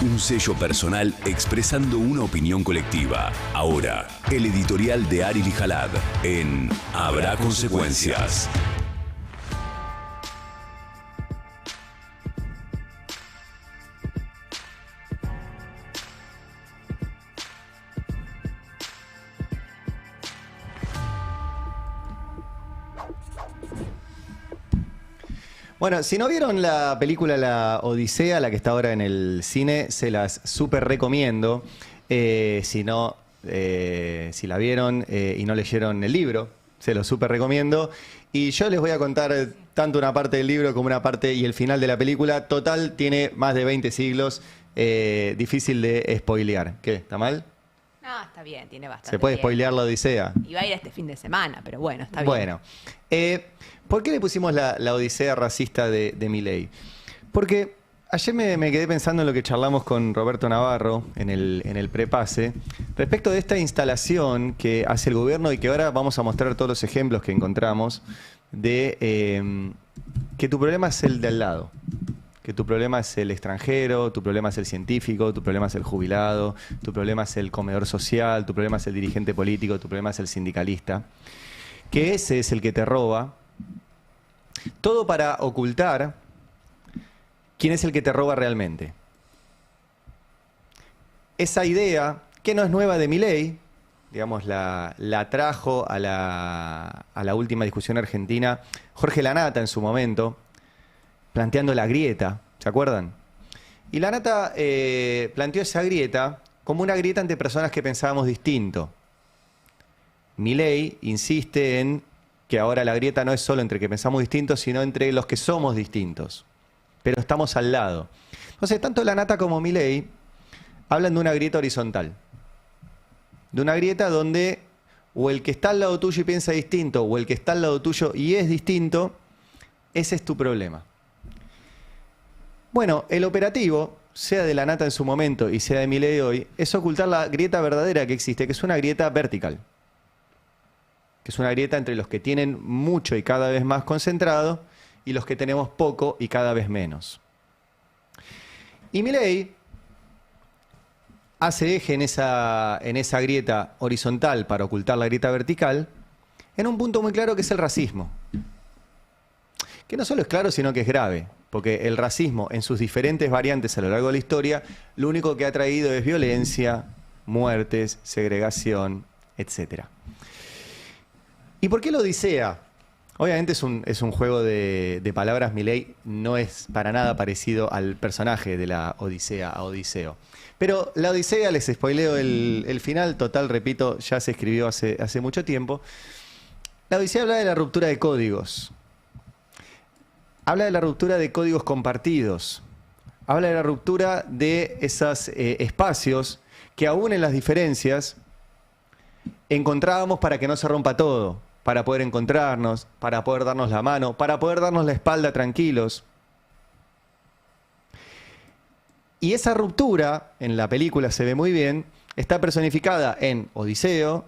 Un sello personal expresando una opinión colectiva. Ahora, el editorial de Ari Lijalad en Habrá Consecuencias. Bueno, si no vieron la película La Odisea, la que está ahora en el cine, se las súper recomiendo. Si la vieron y no leyeron el libro, se los súper recomiendo. Y yo les voy a contar tanto una parte del libro como una parte y el final de la película. Total, tiene más de 20 siglos, difícil de spoilear. ¿Qué? ¿Está mal? No, está bien, tiene bastante. ¿Se puede tiempo. spoilear La Odisea? Iba a ir este fin de semana, pero bueno, está bien. Bueno, ¿por qué le pusimos la Odisea racista de Milei? Porque ayer me quedé pensando en lo que charlamos con Roberto Navarro en el prepase, respecto de esta instalación que hace el gobierno y que ahora vamos a mostrar todos los ejemplos que encontramos de que tu problema es el de al lado. Que tu problema es el extranjero, tu problema es el científico, tu problema es el jubilado, tu problema es el comedor social, tu problema es el dirigente político, tu problema es el sindicalista. Que ese es el que te roba. Todo para ocultar quién es el que te roba realmente. Esa idea, que no es nueva de Milei, digamos, la trajo a la última discusión argentina Jorge Lanata en su momento, planteando la grieta, ¿se acuerdan? Y Lanata planteó esa grieta como una grieta entre personas que pensábamos distinto. Milei insiste en que ahora la grieta no es solo entre que pensamos distintos, sino entre los que somos distintos, pero estamos al lado. Entonces, tanto Lanata como Milei hablan de una grieta horizontal, de una grieta donde o el que está al lado tuyo y piensa distinto, o el que está al lado tuyo y es distinto, ese es tu problema. Bueno, el operativo, sea de Lanata en su momento y sea de Milei hoy, es ocultar la grieta verdadera que existe, que es una grieta vertical. Que es una grieta entre los que tienen mucho y cada vez más concentrado y los que tenemos poco y cada vez menos. Y Milei hace eje en esa grieta horizontal para ocultar la grieta vertical en un punto muy claro que es el racismo. Que no solo es claro, sino que es grave. Porque el racismo en sus diferentes variantes a lo largo de la historia, lo único que ha traído es violencia, muertes, segregación, etc. ¿Y por qué la Odisea? Obviamente es un juego de palabras. Milei no es para nada parecido al personaje de la Odisea, a Odiseo. Pero la Odisea, les spoileo el final, total, repito, ya se escribió hace mucho tiempo. La Odisea habla de la ruptura de códigos. Habla de la ruptura de códigos compartidos. Habla de la ruptura de esos espacios que aún en las diferencias encontrábamos para que no se rompa todo, para poder encontrarnos, para poder darnos la mano, para poder darnos la espalda tranquilos. Y esa ruptura, en la película se ve muy bien, está personificada en Odiseo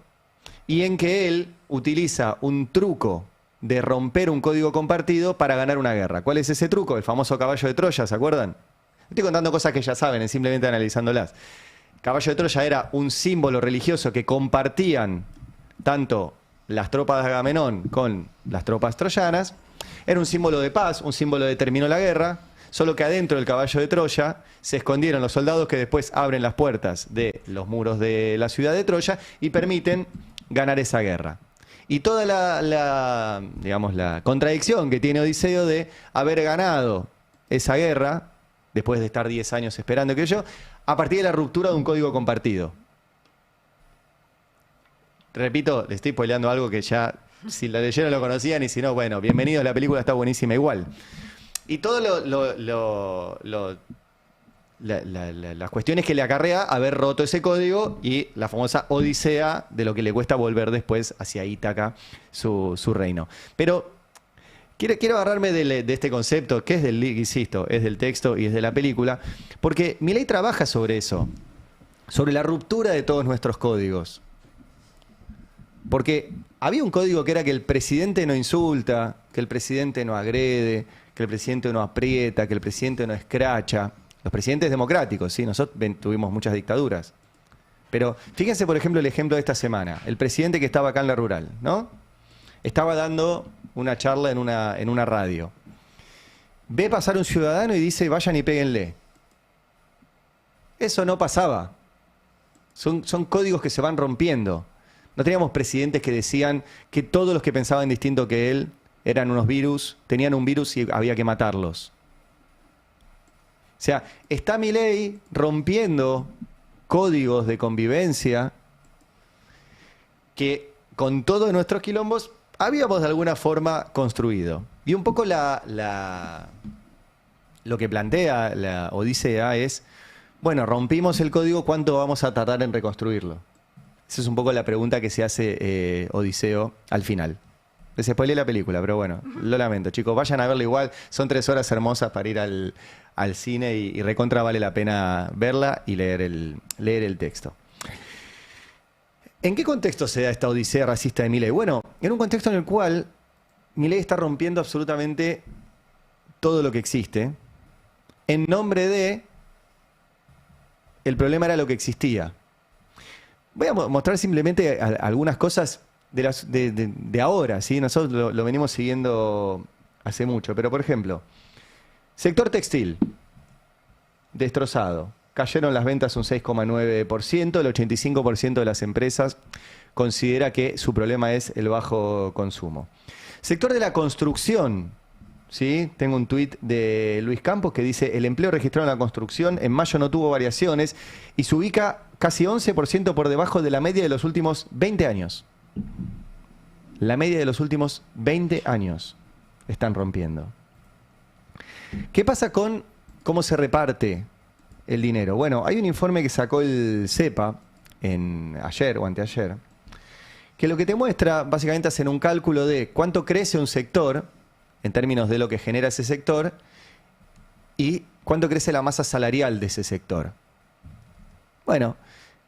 y en que él utiliza un truco de romper un código compartido para ganar una guerra. ¿Cuál es ese truco? El famoso caballo de Troya, ¿se acuerdan? Estoy contando cosas que ya saben, simplemente analizándolas. Caballo de Troya era un símbolo religioso que compartían tanto las tropas de Agamenón con las tropas troyanas. Era un símbolo de paz, un símbolo de terminó la guerra, solo que adentro del caballo de Troya se escondieron los soldados que después abren las puertas de los muros de la ciudad de Troya y permiten ganar esa guerra. Y toda digamos, la contradicción que tiene Odiseo de haber ganado esa guerra, después de estar 10 años esperando que yo, a partir de la ruptura de un código compartido. Repito, le estoy spoileando algo que ya, si la leyeron lo conocían, y si no, bueno, bienvenidos, la película está buenísima igual. Y todo las cuestiones que le acarrea haber roto ese código y la famosa Odisea de lo que le cuesta volver después hacia Ítaca, su reino. Pero quiero agarrarme de este concepto, que es insisto, es del texto y es de la película, porque Milei trabaja sobre eso, sobre la ruptura de todos nuestros códigos. Porque había un código que era que el presidente no insulta, que el presidente no agrede, que el presidente no aprieta, que el presidente no escracha. Los presidentes democráticos, ¿sí? Nosotros tuvimos muchas dictaduras. Pero fíjense, por ejemplo, el ejemplo de esta semana. El presidente que estaba acá en la rural, ¿no? Estaba dando una charla en una radio. Ve pasar un ciudadano y dice, vayan y péguenle. Eso no pasaba. Son códigos que se van rompiendo. No teníamos presidentes que decían que todos los que pensaban distinto que él eran unos virus, tenían un virus y había que matarlos. O sea, está Milei rompiendo códigos de convivencia que con todos nuestros quilombos habíamos de alguna forma construido. Y un poco lo que plantea la Odisea es, bueno, rompimos el código, ¿cuánto vamos a tardar en reconstruirlo? Esa es un poco la pregunta que se hace Odiseo al final. Les spoileé la película, pero bueno, lo lamento, chicos. Vayan a verla igual. Son 3 horas hermosas para ir al cine y recontra vale la pena verla y leer el texto. ¿En qué contexto se da esta odisea racista de Milei? Bueno, en un contexto en el cual Milei está rompiendo absolutamente todo lo que existe en nombre de el problema era lo que existía. Voy a mostrar simplemente algunas cosas de ahora, ¿sí? Nosotros lo venimos siguiendo hace mucho, pero por ejemplo, sector textil, destrozado. Cayeron las ventas un 6,9%, el 85% de las empresas considera que su problema es el bajo consumo. Sector de la construcción, ¿sí? Tengo un tuit de Luis Campos que dice, el empleo registrado en la construcción en mayo no tuvo variaciones y se ubica casi 11% por debajo de la media de los últimos 20 años. La media de los últimos 20 años están rompiendo. ¿Qué pasa con cómo se reparte el dinero? Bueno, hay un informe que sacó el CEPA ayer o anteayer, que lo que te muestra, básicamente hacen un cálculo de cuánto crece un sector, en términos de lo que genera ese sector, y cuánto crece la masa salarial de ese sector. Bueno,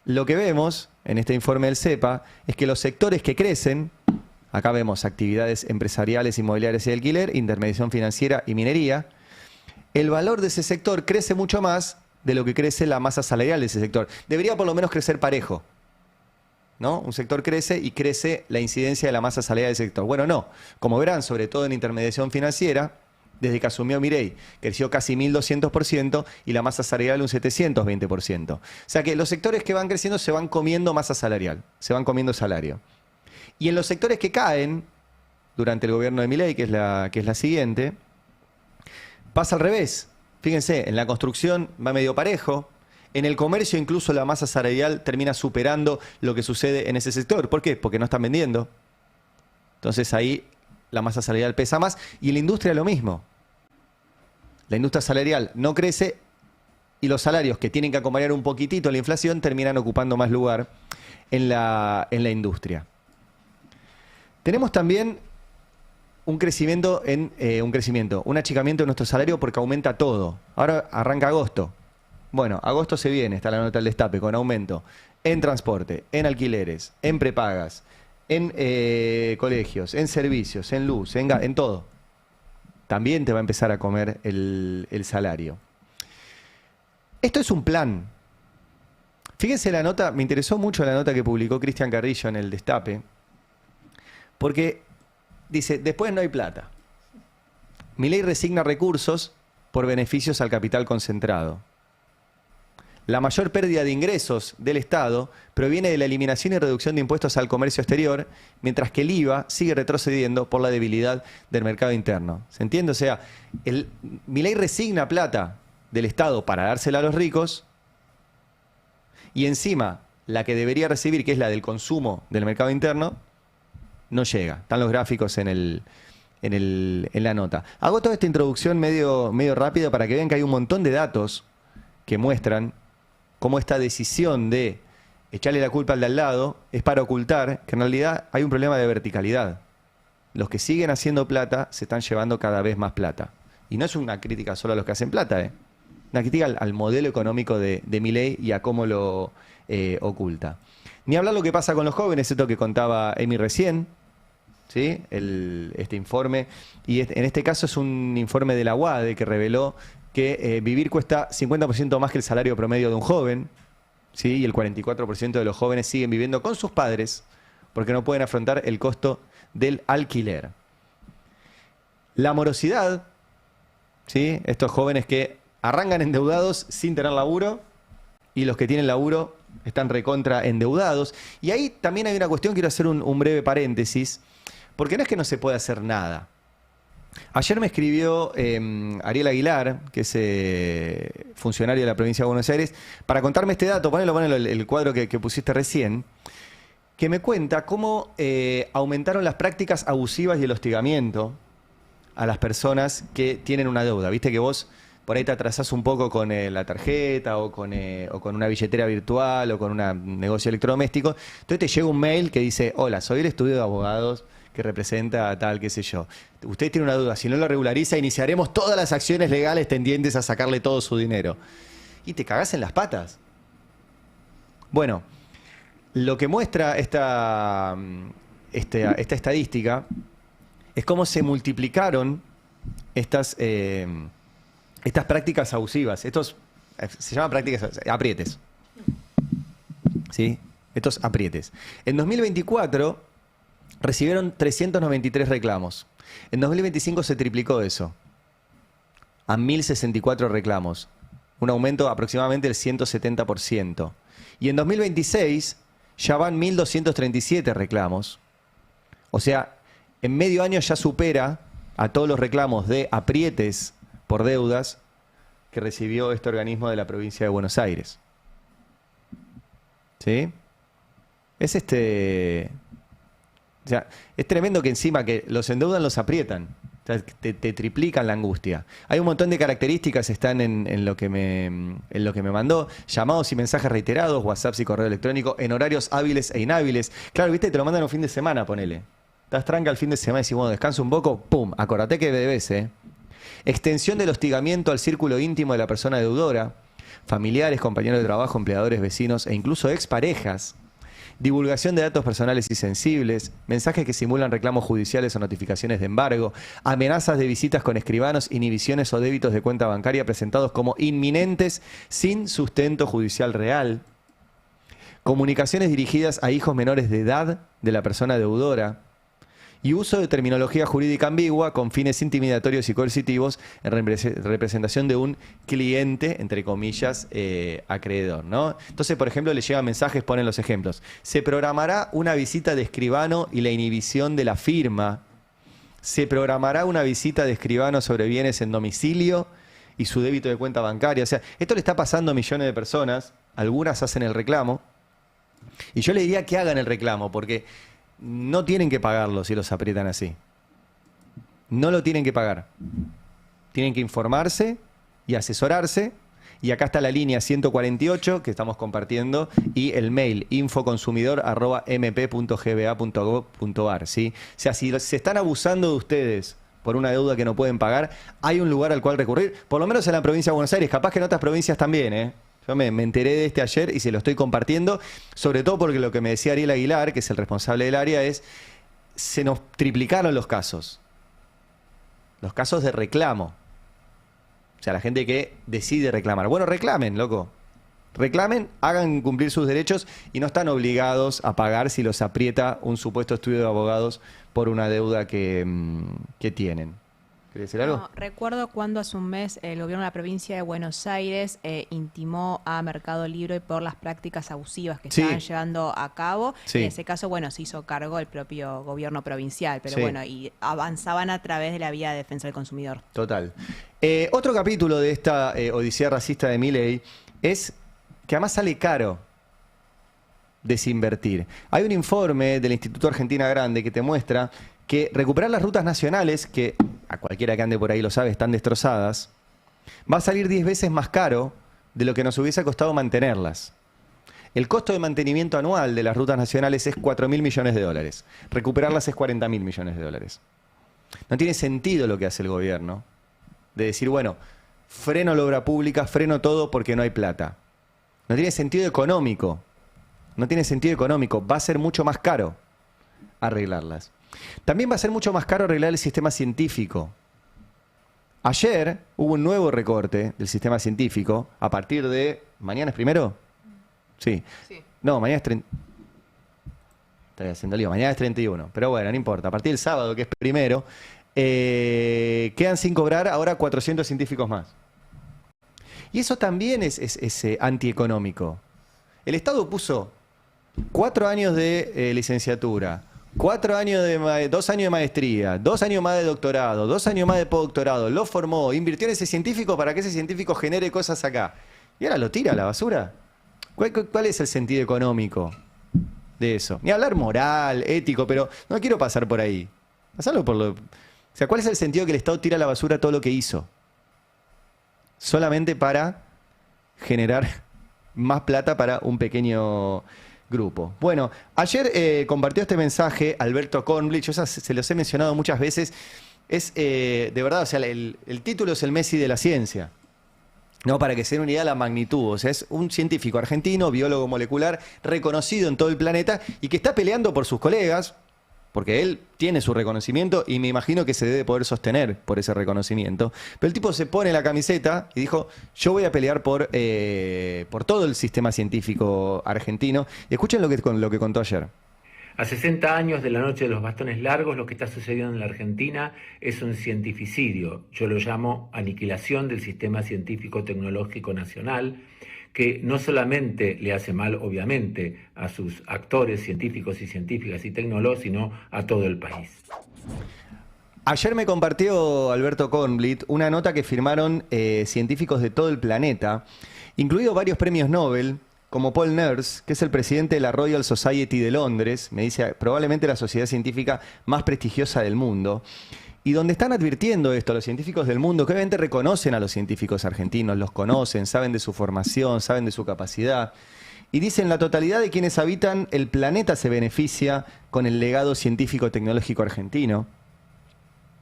lo que vemos en este informe del CEPA es que los sectores que crecen, acá vemos actividades empresariales, inmobiliarias y de alquiler, intermediación financiera y minería, el valor de ese sector crece mucho más de lo que crece la masa salarial de ese sector. Debería por lo menos crecer parejo, ¿no? Un sector crece y crece la incidencia de la masa salarial del sector. Bueno, no. Como verán, sobre todo en intermediación financiera, desde que asumió Milei, creció casi 1.200% y la masa salarial un 720%. O sea que los sectores que van creciendo se van comiendo masa salarial, se van comiendo salario. Y en los sectores que caen, durante el gobierno de Milei, que es la siguiente, pasa al revés. Fíjense, en la construcción va medio parejo. En el comercio incluso la masa salarial termina superando lo que sucede en ese sector. ¿Por qué? Porque no están vendiendo. Entonces ahí la masa salarial pesa más. Y en la industria lo mismo. La industria salarial no crece y los salarios que tienen que acompañar un poquitito la inflación terminan ocupando más lugar en la industria. Tenemos también un achicamiento de nuestro salario porque aumenta todo. Ahora arranca agosto. Bueno, agosto se viene, está la nota del Destape, con aumento en transporte, en alquileres, en prepagas, en colegios, en servicios, en luz, en todo. También te va a empezar a comer el salario. Esto es un plan. Fíjense la nota, me interesó mucho la nota que publicó Cristian Carrillo en el Destape, porque dice, después no hay plata. Milei resigna recursos por beneficios al capital concentrado. La mayor pérdida de ingresos del Estado proviene de la eliminación y reducción de impuestos al comercio exterior, mientras que el IVA sigue retrocediendo por la debilidad del mercado interno. ¿Se entiende? O sea, Milei resigna plata del Estado para dársela a los ricos y encima la que debería recibir, que es la del consumo del mercado interno, no llega. Están los gráficos en la nota. Hago toda esta introducción medio rápido para que vean que hay un montón de datos que muestran cómo esta decisión de echarle la culpa al de al lado es para ocultar que en realidad hay un problema de verticalidad. Los que siguen haciendo plata se están llevando cada vez más plata. Y no es una crítica solo a los que hacen plata, una crítica al modelo económico de Milei y a cómo lo oculta. Ni hablar lo que pasa con los jóvenes, esto que contaba Emi recién, ¿sí? Este informe, y en este caso es un informe de la UADE que reveló que vivir cuesta 50% más que el salario promedio de un joven, ¿sí? Y el 44% de los jóvenes siguen viviendo con sus padres porque no pueden afrontar el costo del alquiler. La morosidad, ¿sí? Estos jóvenes que arrancan endeudados sin tener laburo y los que tienen laburo están recontra endeudados. Y ahí también hay una cuestión, quiero hacer un breve paréntesis, porque no es que no se pueda hacer nada. Ayer me escribió Ariel Aguilar, que es funcionario de la provincia de Buenos Aires, para contarme este dato, ponelo el cuadro que pusiste recién, que me cuenta cómo aumentaron las prácticas abusivas y el hostigamiento a las personas que tienen una deuda. Viste que vos por ahí te atrasás un poco con la tarjeta o con una billetera virtual o con un negocio electrodoméstico. Entonces te llega un mail que dice: hola, soy el estudio de abogados que representa a tal, qué sé yo. Usted tiene una duda, si no lo regulariza, iniciaremos todas las acciones legales tendientes a sacarle todo su dinero. Y te cagás en las patas. Bueno, lo que muestra esta estadística es cómo se multiplicaron estas prácticas abusivas. Se llaman prácticas aprietes. ¿Sí? Estos aprietes. En 2024 recibieron 393 reclamos. En 2025 se triplicó eso, a 1.064 reclamos. Un aumento aproximadamente del 170%. Y en 2026 ya van 1.237 reclamos. O sea, en medio año ya supera a todos los reclamos de aprietes por deudas que recibió este organismo de la provincia de Buenos Aires. ¿Sí? O sea, es tremendo que encima que los endeudan, los aprietan. O sea, te triplican la angustia. Hay un montón de características, están en lo que me mandó. Llamados y mensajes reiterados, WhatsApp y correo electrónico, en horarios hábiles e inhábiles. Claro, viste, te lo mandan un fin de semana, ponele. Estás tranca el fin de semana y decís, bueno, descansa un poco, pum, acordate que debes, Extensión del hostigamiento al círculo íntimo de la persona deudora, familiares, compañeros de trabajo, empleadores, vecinos e incluso exparejas. Divulgación de datos personales y sensibles, mensajes que simulan reclamos judiciales o notificaciones de embargo, amenazas de visitas con escribanos, inhibiciones o débitos de cuenta bancaria presentados como inminentes sin sustento judicial real, comunicaciones dirigidas a hijos menores de edad de la persona deudora y uso de terminología jurídica ambigua con fines intimidatorios y coercitivos en representación de un cliente, entre comillas, acreedor, ¿no? Entonces, por ejemplo, le llegan mensajes, ponen los ejemplos. Se programará una visita de escribano y la inhibición de la firma. Se programará una visita de escribano sobre bienes en domicilio y su débito de cuenta bancaria. O sea, esto le está pasando a millones de personas. Algunas hacen el reclamo. Y yo le diría que hagan el reclamo, porque no tienen que pagarlo si los aprietan así. No lo tienen que pagar. Tienen que informarse y asesorarse. Y acá está la línea 148 que estamos compartiendo y el mail infoconsumidor@mp.gba.gov.ar, ¿sí? O sea, si se están abusando de ustedes por una deuda que no pueden pagar, hay un lugar al cual recurrir, por lo menos en la provincia de Buenos Aires, capaz que en otras provincias también, Yo me enteré de este ayer y se lo estoy compartiendo, sobre todo porque lo que me decía Ariel Aguilar, que es el responsable del área, se nos triplicaron los casos de reclamo. O sea, la gente que decide reclamar. Bueno, reclamen, loco. Reclamen, hagan cumplir sus derechos y no están obligados a pagar si los aprieta un supuesto estudio de abogados por una deuda que tienen. ¿Querés decir algo? No, recuerdo cuando hace un mes el gobierno de la provincia de Buenos Aires intimó a Mercado Libre por las prácticas abusivas que estaban llevando a cabo. Sí. En ese caso, bueno, se hizo cargo el propio gobierno provincial, pero Sí. bueno, y avanzaban a través de la vía de defensa del consumidor. Total. Otro capítulo de esta odisea racista de Milei es que además sale caro desinvertir. Hay un informe del Instituto Argentina Grande que te muestra que recuperar las rutas nacionales, que a cualquiera que ande por ahí lo sabe, están destrozadas, va a salir 10 veces más caro de lo que nos hubiese costado mantenerlas. El costo de mantenimiento anual de las rutas nacionales es 4.000 millones de dólares. Recuperarlas es 40.000 millones de dólares. No tiene sentido lo que hace el gobierno de decir, bueno, freno la obra pública, freno todo porque no hay plata. No tiene sentido económico. No tiene sentido económico. Va a ser mucho más caro arreglarlas. También va a ser mucho más caro arreglar el sistema científico. Ayer hubo un nuevo recorte del sistema científico a partir de... ¿Mañana es primero? Sí. No, mañana es 30... Estoy haciendo lío. Mañana es 31. Pero bueno, no importa. A partir del sábado, que es primero, quedan sin cobrar ahora 400 científicos más. Y eso también es antieconómico. El Estado puso 4 años de licenciatura, 2 años de maestría, 2 años más de doctorado, 2 años más de postdoctorado, lo formó, invirtió en ese científico para que ese científico genere cosas acá. Y ahora lo tira a la basura. ¿Cuál es el sentido económico de eso? Ni hablar moral, ético, pero no quiero pasar por ahí. Pasarlo por lo... O sea, ¿cuál es el sentido que el Estado tira a la basura todo lo que hizo? Solamente para generar más plata para un pequeño grupo. Bueno, ayer compartió este mensaje Alberto Kornblit, yo se los he mencionado muchas veces, es de verdad, o sea, el título es el Messi de la ciencia. No, para que se den una idea de la magnitud. O sea, es un científico argentino, biólogo molecular, reconocido en todo el planeta y que está peleando por sus colegas, porque él tiene su reconocimiento y me imagino que se debe poder sostener por ese reconocimiento. Pero el tipo se pone la camiseta y dijo, yo voy a pelear por todo el sistema científico argentino. Y escuchen lo que contó ayer. A 60 años de la noche de los bastones largos, lo que está sucediendo en la Argentina es un cientificidio. Yo lo llamo aniquilación del sistema científico-tecnológico nacional, que no solamente le hace mal, obviamente, a sus actores científicos y científicas y tecnólogos, sino a todo el país. Ayer me compartió Alberto Kornblit una nota que firmaron científicos de todo el planeta, incluidos varios premios Nobel, como Paul Nurse, que es el presidente de la Royal Society de Londres, me dice probablemente la sociedad científica más prestigiosa del mundo, y donde están advirtiendo esto a los científicos del mundo, que obviamente reconocen a los científicos argentinos, los conocen, saben de su formación, saben de su capacidad, y dicen la totalidad de quienes habitan el planeta se beneficia con el legado científico-tecnológico argentino.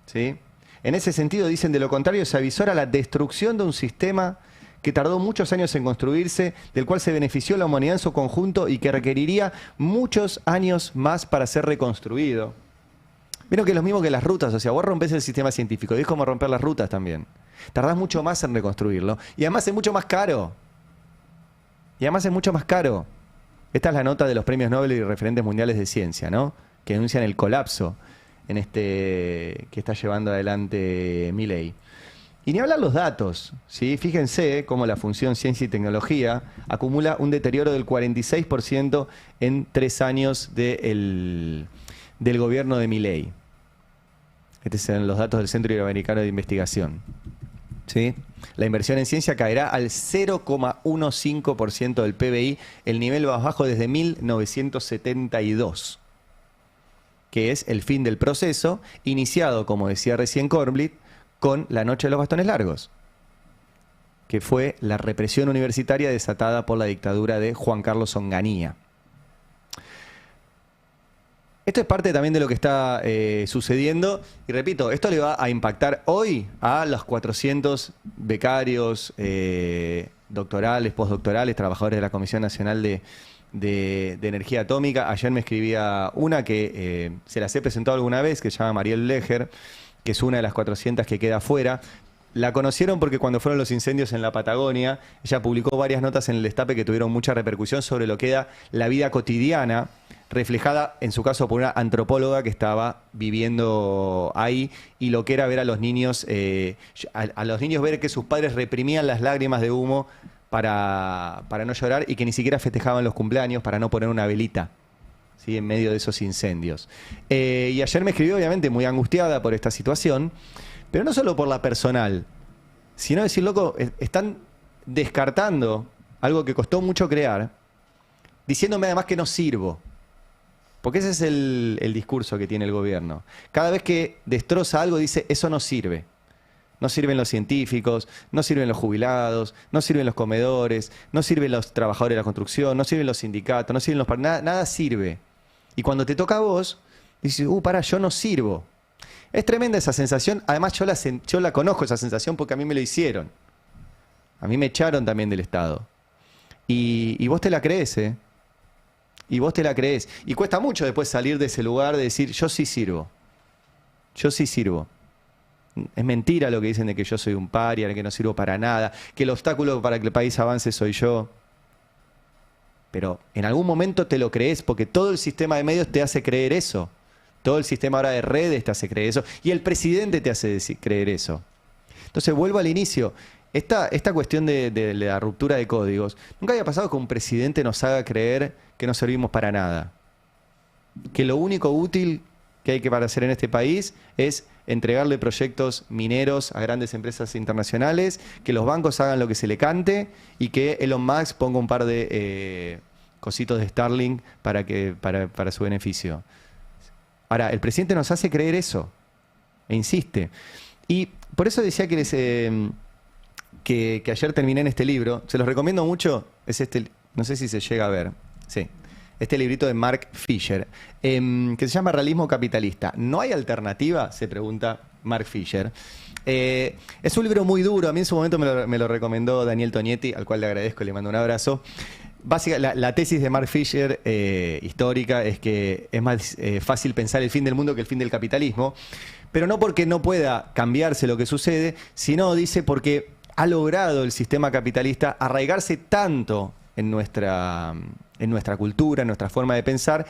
¿Sí? En ese sentido, dicen, de lo contrario, se avisora la destrucción de un sistema que tardó muchos años en construirse, del cual se benefició la humanidad en su conjunto y que requeriría muchos años más para ser reconstruido. Vieron que es lo mismo que las rutas, o sea, vos rompés el sistema científico, y es como romper las rutas también. Tardás mucho más en reconstruirlo, y además es mucho más caro. Esta es la nota de los premios Nobel y referentes mundiales de ciencia, ¿no? Que denuncian el colapso que está llevando adelante Milei. Y ni hablar los datos, ¿sí? Fíjense cómo la función ciencia y tecnología acumula un deterioro del 46% en 3 años del gobierno de Milei. Estos son los datos del Centro Iberoamericano de Investigación. ¿Sí? La inversión en ciencia caerá al 0,15% del PBI, el nivel más bajo desde 1972, que es el fin del proceso, iniciado, como decía recién Kornblit, con la noche de los bastones largos, que fue la represión universitaria desatada por la dictadura de Juan Carlos Onganía. Esto es parte también de lo que está sucediendo, y repito, esto le va a impactar hoy a los 400 becarios, doctorales, postdoctorales, trabajadores de la Comisión Nacional de Energía Atómica. Ayer me escribía una que se las he presentado alguna vez, que se llama Mariel Leger, que es una de las 400 que queda afuera. La conocieron porque cuando fueron los incendios en la Patagonia, ella publicó varias notas en el Destape que tuvieron mucha repercusión sobre lo que era la vida cotidiana, reflejada en su caso por una antropóloga que estaba viviendo ahí, y lo que era ver a los niños, a los niños ver que sus padres reprimían las lágrimas de humo para no llorar, y que ni siquiera festejaban los cumpleaños para no poner una velita, ¿sí? En medio de esos incendios. Y ayer me escribió, obviamente, muy angustiada por esta situación, pero no solo por la personal, sino decir, loco, están descartando algo que costó mucho crear, diciéndome además que no sirvo. Porque ese es el discurso que tiene el gobierno. Cada vez que destroza algo dice, eso no sirve. No sirven los científicos, no sirven los jubilados, no sirven los comedores, no sirven los trabajadores de la construcción, no sirven los sindicatos, no sirven los... Nada sirve. Y cuando te toca a vos, dices, pará, yo no sirvo. Es tremenda esa sensación. Además, yo la conozco, esa sensación, porque a mí me lo hicieron. A mí me echaron también del Estado. Y vos te la crees, ¿eh? Y vos te la creés. Y cuesta mucho después salir de ese lugar de decir, yo sí sirvo. Yo sí sirvo. Es mentira lo que dicen de que yo soy un paria, que no sirvo para nada, que el obstáculo para que el país avance soy yo. Pero en algún momento te lo crees, porque todo el sistema de medios te hace creer eso. Todo el sistema ahora de redes te hace creer eso. Y el presidente te hace creer eso. Entonces vuelvo al inicio. Esta cuestión de la ruptura de códigos, nunca había pasado que un presidente nos haga creer que no servimos para nada. Que lo único útil que hay que para hacer en este país es entregarle proyectos mineros a grandes empresas internacionales, que los bancos hagan lo que se le cante y que Elon Musk ponga un par de cositos de Starlink para su beneficio. Ahora, el presidente nos hace creer eso e insiste. Y por eso decía que ayer terminé en este libro. Se los recomiendo mucho. Es no sé si se llega a ver. Sí. Este librito de Mark Fisher, que se llama Realismo Capitalista. ¿No hay alternativa?, se pregunta Mark Fisher. Es un libro muy duro. A mí en su momento me lo recomendó Daniel Tonietti, al cual le agradezco y le mando un abrazo. Básicamente, la tesis de Mark Fisher, histórica, es que es más fácil pensar el fin del mundo que el fin del capitalismo. Pero no porque no pueda cambiarse lo que sucede, sino, dice, porque ha logrado el sistema capitalista arraigarse tanto en nuestra cultura, en nuestra forma de pensar,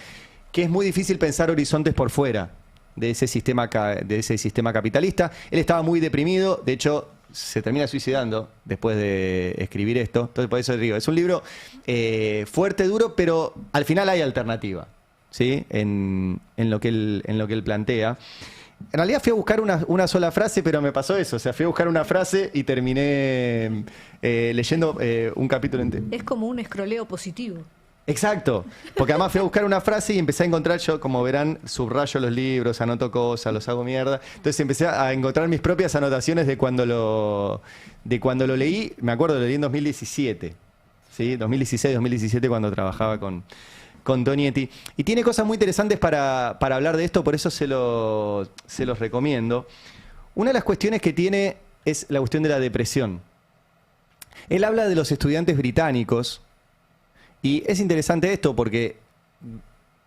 que es muy difícil pensar horizontes por fuera de ese sistema capitalista. Él estaba muy deprimido, de hecho se termina suicidando después de escribir esto. Entonces, por eso digo, es un libro fuerte, duro, pero al final hay alternativa, ¿sí? En lo que él plantea. En realidad fui a buscar una sola frase, pero me pasó eso. O sea, fui a buscar una frase y terminé leyendo un capítulo entero. Es como un escroleo positivo. Exacto, porque además fui a buscar una frase y empecé a encontrar, yo como verán, subrayo los libros, anoto cosas, los hago mierda. Entonces empecé a encontrar mis propias anotaciones de cuando lo leí. Me acuerdo, lo leí en 2017, ¿sí? 2016, 2017, cuando trabajaba con Tonietti. Y tiene cosas muy interesantes para hablar de esto, por eso se los recomiendo. Una de las cuestiones que tiene es la cuestión de la depresión. Él habla de los estudiantes británicos. Y es interesante esto porque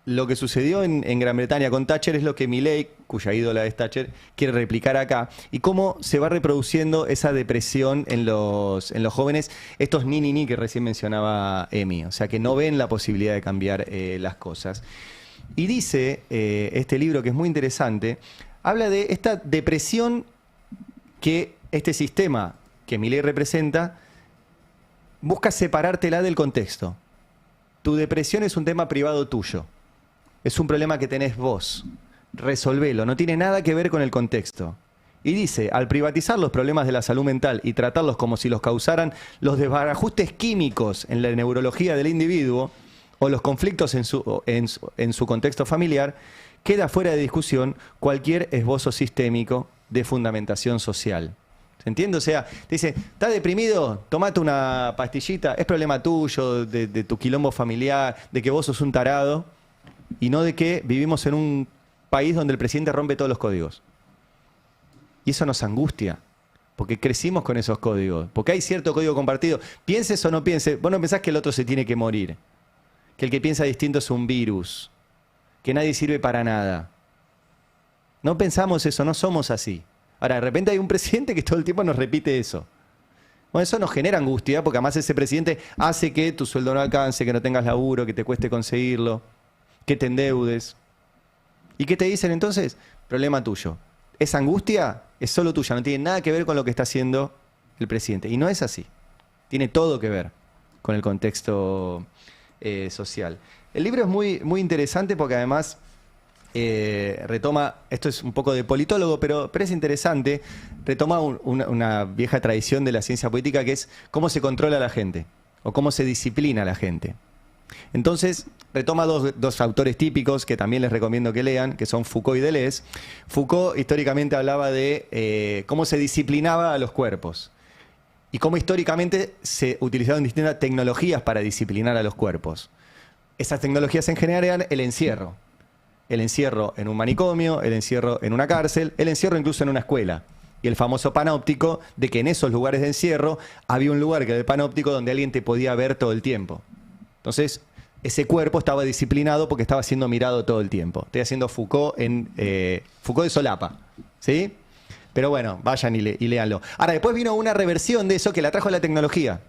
lo que sucedió en Gran Bretaña con Thatcher es lo que Milley, cuya ídola es Thatcher, quiere replicar acá. Y cómo se va reproduciendo esa depresión en los jóvenes, estos ni que recién mencionaba Emi. O sea, que no ven la posibilidad de cambiar las cosas. Y dice este libro, que es muy interesante, habla de esta depresión que este sistema que Milley representa busca separártela del contexto. Tu depresión es un tema privado tuyo. Es un problema que tenés vos. Resolvelo. No tiene nada que ver con el contexto. Y dice, al privatizar los problemas de la salud mental y tratarlos como si los causaran los desbarajustes químicos en la neurología del individuo o los conflictos en su contexto familiar, queda fuera de discusión cualquier esbozo sistémico de fundamentación social. ¿Se entiende? O sea, te dice, ¿estás deprimido? Tomate una pastillita. Es problema tuyo, de tu quilombo familiar, de que vos sos un tarado, y no de que vivimos en un país donde el presidente rompe todos los códigos. Y eso nos angustia, porque crecimos con esos códigos, porque hay cierto código compartido. Pienses o no pienses, vos no pensás que el otro se tiene que morir, que el que piensa distinto es un virus, que nadie sirve para nada. No pensamos eso, no somos así. Ahora, de repente hay un presidente que todo el tiempo nos repite eso. Bueno, eso nos genera angustia, porque además ese presidente hace que tu sueldo no alcance, que no tengas laburo, que te cueste conseguirlo, que te endeudes. ¿Y qué te dicen entonces? Problema tuyo. Esa angustia es solo tuya, no tiene nada que ver con lo que está haciendo el presidente. Y no es así. Tiene todo que ver con el contexto social. El libro es muy, muy interesante porque además retoma, esto es un poco de politólogo, pero es interesante, retoma una vieja tradición de la ciencia política, que es cómo se controla a la gente o cómo se disciplina a la gente. Entonces retoma dos autores típicos que también les recomiendo que lean, que son Foucault y Deleuze. Foucault históricamente hablaba de cómo se disciplinaba a los cuerpos y cómo históricamente se utilizaron distintas tecnologías para disciplinar a los cuerpos. Esas tecnologías en general eran el encierro. El encierro en un manicomio, el encierro en una cárcel, el encierro incluso en una escuela. Y el famoso panóptico, de que en esos lugares de encierro había un lugar que era el panóptico donde alguien te podía ver todo el tiempo. Entonces, ese cuerpo estaba disciplinado porque estaba siendo mirado todo el tiempo. Estoy haciendo Foucault Foucault de solapa, ¿sí? Pero bueno, vayan y léanlo. Ahora, después vino una reversión de eso que la trajo la tecnología,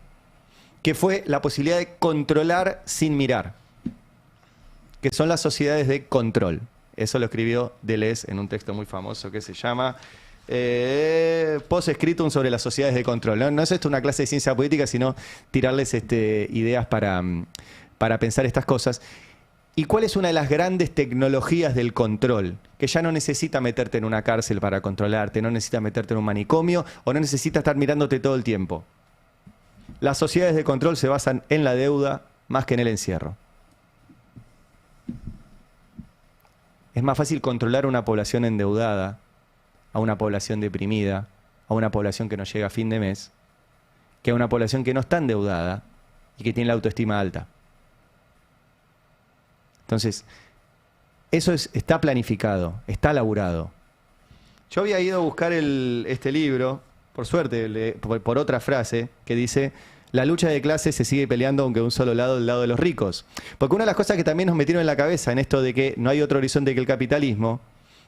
que fue la posibilidad de controlar sin mirar, que son las sociedades de control. Eso lo escribió Deleuze en un texto muy famoso que se llama Post-Scriptum sobre las sociedades de control. No es esto una clase de ciencia política, sino tirarles ideas para pensar estas cosas. ¿Y cuál es una de las grandes tecnologías del control? Que ya no necesita meterte en una cárcel para controlarte, no necesita meterte en un manicomio o no necesita estar mirándote todo el tiempo. Las sociedades de control se basan en la deuda más que en el encierro. Es más fácil controlar a una población endeudada, a una población deprimida, a una población que no llega a fin de mes, que a una población que no está endeudada y que tiene la autoestima alta. Entonces, eso está planificado, está laburado. Yo había ido a buscar este libro, por suerte, por otra frase, que dice: la lucha de clases se sigue peleando aunque de un solo lado, el lado de los ricos. Porque una de las cosas que también nos metieron en la cabeza en esto de que no hay otro horizonte que el capitalismo,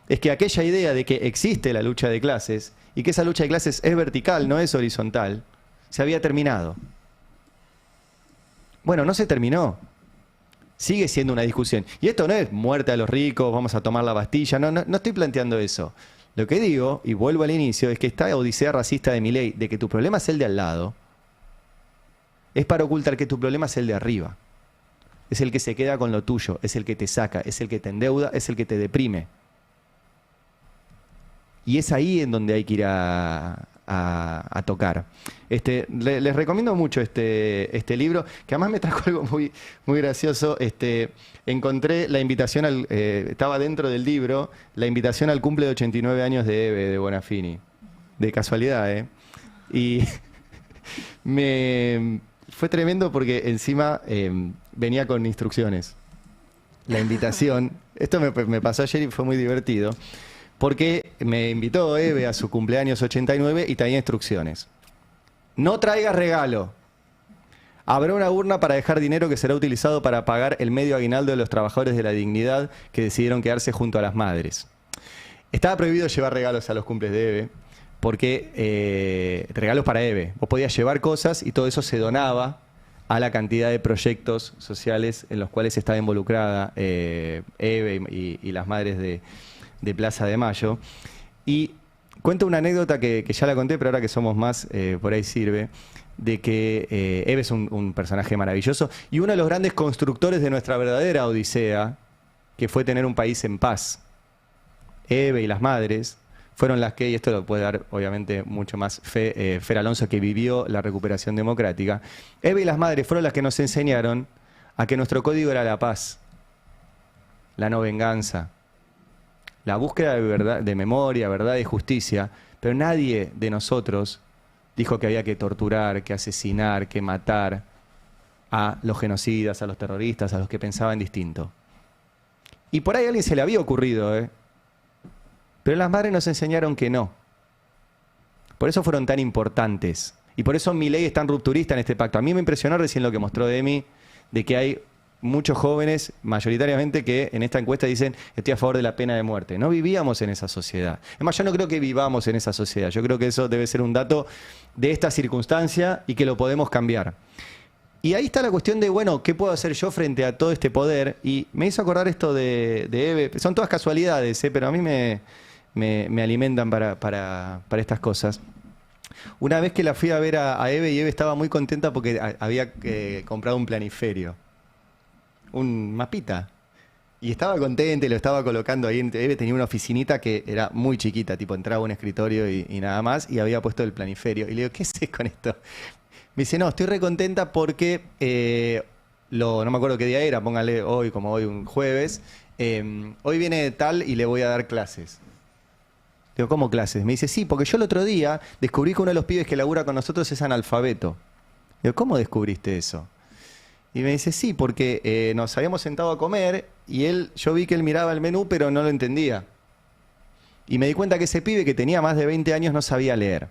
es que aquella idea de que existe la lucha de clases y que esa lucha de clases es vertical, no es horizontal, se había terminado. Bueno, no se terminó. Sigue siendo una discusión. Y esto no es muerte a los ricos, vamos a tomar la Bastilla. No estoy planteando eso. Lo que digo, y vuelvo al inicio, es que esta odisea racista de Milei, de que tu problema es el de al lado, es para ocultar que tu problema es el de arriba. Es el que se queda con lo tuyo, es el que te saca, es el que te endeuda, es el que te deprime. Y es ahí en donde hay que ir a tocar. Les recomiendo mucho este libro, que además me trajo algo muy, muy gracioso. Encontré la invitación, estaba dentro del libro, la invitación al cumple de 89 años de Eve, de Bonafini. De casualidad, ¿eh? Y fue tremendo porque encima venía con instrucciones. La invitación, esto me pasó ayer y fue muy divertido. Porque me invitó Eve a su cumpleaños 89 y tenía instrucciones. No traigas regalo. Habrá una urna para dejar dinero que será utilizado para pagar el medio aguinaldo de los trabajadores de la dignidad que decidieron quedarse junto a las madres. Estaba prohibido llevar regalos a los cumples de Eve, porque regalos para Eve. Vos podías llevar cosas y todo eso se donaba a la cantidad de proyectos sociales en los cuales estaba involucrada Eve y las madres de Plaza de Mayo. Y cuento una anécdota que ya la conté, pero ahora que somos más, por ahí sirve, de que Eve es un personaje maravilloso y uno de los grandes constructores de nuestra verdadera odisea, que fue tener un país en paz. Eve y las madres fueron las que, y esto lo puede dar obviamente mucho más Fer Alonso, que vivió la recuperación democrática, Eve y las madres fueron las que nos enseñaron a que nuestro código era la paz, la no venganza, la búsqueda de verdad, de memoria, verdad y justicia, pero nadie de nosotros dijo que había que torturar, que asesinar, que matar a los genocidas, a los terroristas, a los que pensaban distinto. Y por ahí a alguien se le había ocurrido, pero las madres nos enseñaron que no. Por eso fueron tan importantes. Y por eso Milei es tan rupturista en este pacto. A mí me impresionó recién lo que mostró Demi, de que hay muchos jóvenes, mayoritariamente, que en esta encuesta dicen: estoy a favor de la pena de muerte. No vivíamos en esa sociedad. Es más, yo no creo que vivamos en esa sociedad. Yo creo que eso debe ser un dato de esta circunstancia y que lo podemos cambiar. Y ahí está la cuestión de, bueno, ¿qué puedo hacer yo frente a todo este poder? Y me hizo acordar esto de Eve. Son todas casualidades, pero a mí me alimentan para estas cosas. Una vez que la fui a ver a Eve, y Eve estaba muy contenta porque había comprado un planiferio, un mapita, y estaba contenta y lo estaba colocando ahí. Eve tenía una oficinita que era muy chiquita, tipo entraba a un escritorio y nada más, y había puesto el planiferio. Y le digo: ¿qué haces con esto? Me dice: no, estoy recontenta porque no me acuerdo qué día era, póngale hoy, como hoy, un jueves, hoy viene tal y le voy a dar clases. Digo: ¿cómo clases? Me dice: sí, porque yo el otro día descubrí que uno de los pibes que labura con nosotros es analfabeto. Digo: ¿cómo descubriste eso? Y me dice: sí, porque nos habíamos sentado a comer y yo vi que él miraba el menú pero no lo entendía. Y me di cuenta que ese pibe, que tenía más de 20 años, no sabía leer.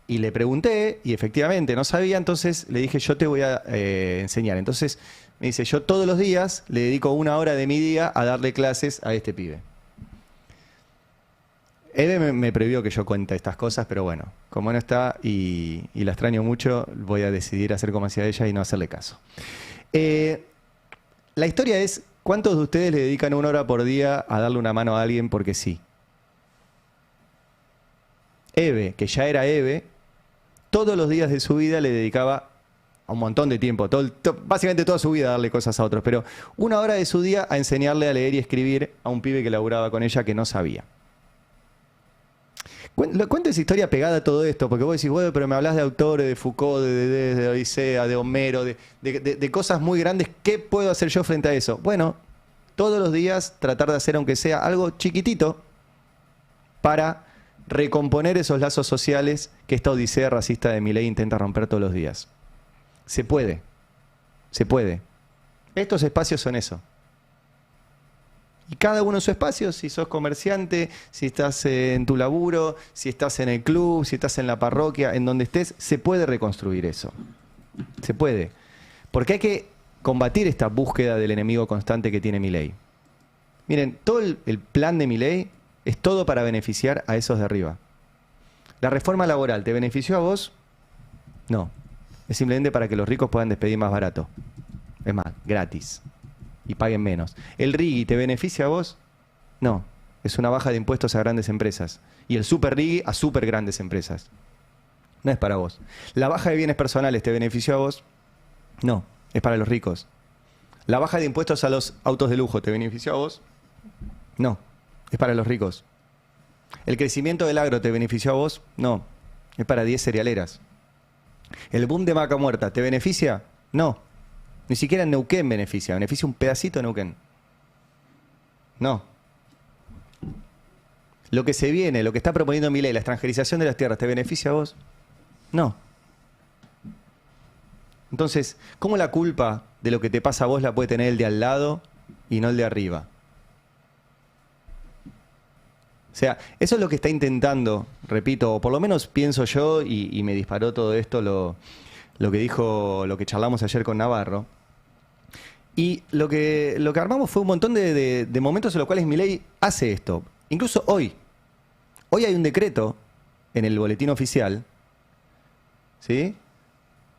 Y le pregunté y efectivamente no sabía, entonces le dije: yo te voy a enseñar. Entonces me dice: yo todos los días le dedico 1 hora de mi día a darle clases a este pibe. Eve me prohibió que yo cuente estas cosas, pero bueno, como no está y la extraño mucho, voy a decidir hacer como hacía ella y no hacerle caso. La historia es, ¿cuántos de ustedes le dedican 1 hora por día a darle una mano a alguien porque sí? Eve, que ya era Eve, todos los días de su vida le dedicaba un montón de tiempo, básicamente toda su vida a darle cosas a otros, pero 1 hora de su día a enseñarle a leer y escribir a un pibe que laburaba con ella que no sabía. Cuento esa historia pegada a todo esto, porque vos decís, bueno, pero me hablas de autores, de Foucault, de Odisea, de Homero, de cosas muy grandes. ¿Qué puedo hacer yo frente a eso? Bueno, todos los días tratar de hacer, aunque sea algo chiquitito, para recomponer esos lazos sociales que esta odisea racista de Milei intenta romper todos los días. Se puede. Se puede. Estos espacios son eso. Y cada uno en su espacio, si sos comerciante, si estás en tu laburo, si estás en el club, si estás en la parroquia, en donde estés, se puede reconstruir eso. Se puede. Porque hay que combatir esta búsqueda del enemigo constante que tiene Milei. Miren, todo el plan de Milei es todo para beneficiar a esos de arriba. ¿La reforma laboral te benefició a vos? No. Es simplemente para que los ricos puedan despedir más barato. Es más, gratis. Y paguen menos. ¿El RIGI te beneficia a vos? No. Es una baja de impuestos a grandes empresas. Y el super RIGI a super grandes empresas. No es para vos. ¿La baja de bienes personales te benefició a vos? No. Es para los ricos. ¿La baja de impuestos a los autos de lujo te benefició a vos? No. Es para los ricos. ¿El crecimiento del agro te benefició a vos? No. Es para 10 cerealeras. ¿El boom de vaca muerta te beneficia? No. Ni siquiera en Neuquén beneficia un pedacito de Neuquén. No. Lo que se viene, lo que está proponiendo Milei, la extranjerización de las tierras, ¿te beneficia a vos? No. Entonces, ¿cómo la culpa de lo que te pasa a vos la puede tener el de al lado y no el de arriba? O sea, eso es lo que está intentando, repito, o por lo menos pienso yo, y me disparó todo esto, lo que dijo, lo que charlamos ayer con Navarro. Y lo que armamos fue un montón de momentos en los cuales Milei hace esto. Incluso hoy. Hoy hay un decreto en el boletín oficial, ¿sí?,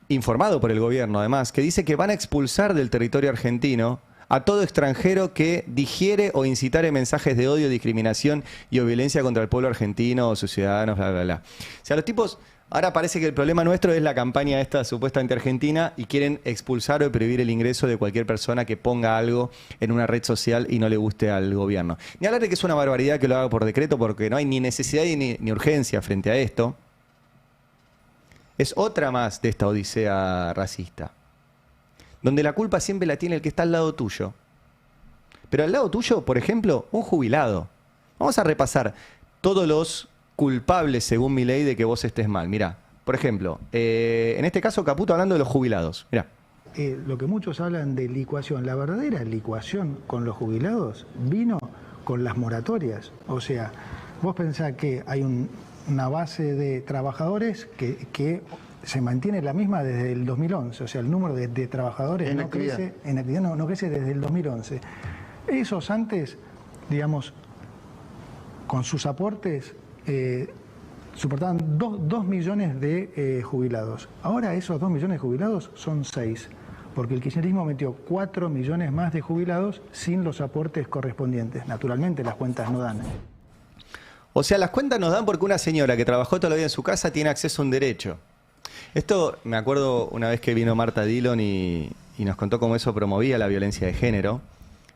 informado por el gobierno además, que dice que van a expulsar del territorio argentino a todo extranjero que digiere o incitare mensajes de odio, discriminación y o violencia contra el pueblo argentino o sus ciudadanos, bla, bla, bla. O sea, los tipos, ahora parece que el problema nuestro es la campaña esta supuestamente argentina y quieren expulsar o prohibir el ingreso de cualquier persona que ponga algo en una red social y no le guste al gobierno. Ni hablar de que es una barbaridad que lo haga por decreto porque no hay ni necesidad ni urgencia frente a esto. Es otra más de esta odisea racista, donde la culpa siempre la tiene el que está al lado tuyo. Pero al lado tuyo, por ejemplo, un jubilado. Vamos a repasar todos los culpables, según Milei, de que vos estés mal. Mirá, por ejemplo, en este caso Caputo hablando de los jubilados. Mirá. Lo que muchos hablan de licuación, la verdadera licuación con los jubilados vino con las moratorias. O sea, vos pensás que hay una base de trabajadores que se mantiene la misma desde el 2011, o sea, el número de trabajadores no crece, en actividad no crece desde el 2011. Esos antes, digamos, con sus aportes, soportaban 2 millones de jubilados. Ahora esos 2 millones de jubilados son 6, porque el kirchnerismo metió 4 millones más de jubilados sin los aportes correspondientes. Naturalmente las cuentas no dan. O sea, las cuentas nos dan porque una señora que trabajó toda la vida en su casa tiene acceso a un derecho. Esto me acuerdo una vez que vino Marta Dillon y nos contó cómo eso promovía la violencia de género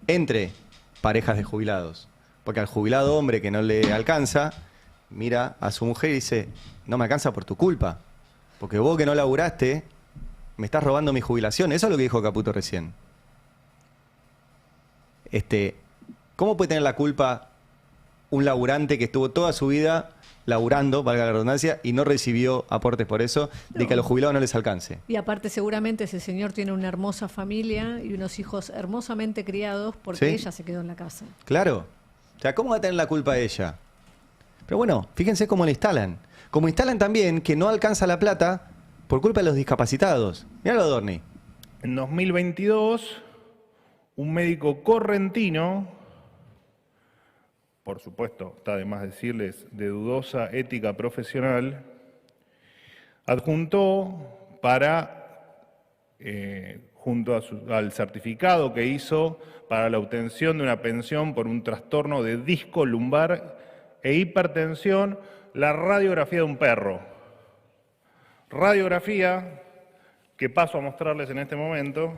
entre parejas de jubilados. Porque al jubilado hombre que no le alcanza, mira a su mujer y dice, no me alcanza por tu culpa. Porque vos que no laburaste, me estás robando mi jubilación. Eso es lo que dijo Caputo recién. ¿Cómo puede tener la culpa un laburante que estuvo toda su vida laburando, valga la redundancia, y no recibió aportes por eso, de que a los jubilados no les alcance? Y aparte seguramente ese señor tiene una hermosa familia y unos hijos hermosamente criados porque ¿sí? Ella se quedó en la casa. Claro. O sea, ¿cómo va a tener la culpa ella? Pero bueno, fíjense cómo le instalan. Como instalan también que no alcanza la plata por culpa de los discapacitados. Míralo, Dorni. En 2022, un médico correntino por supuesto, está de más decirles, de dudosa ética profesional, adjuntó junto al certificado que hizo para la obtención de una pensión por un trastorno de disco lumbar e hipertensión, la radiografía de un perro. Radiografía que paso a mostrarles en este momento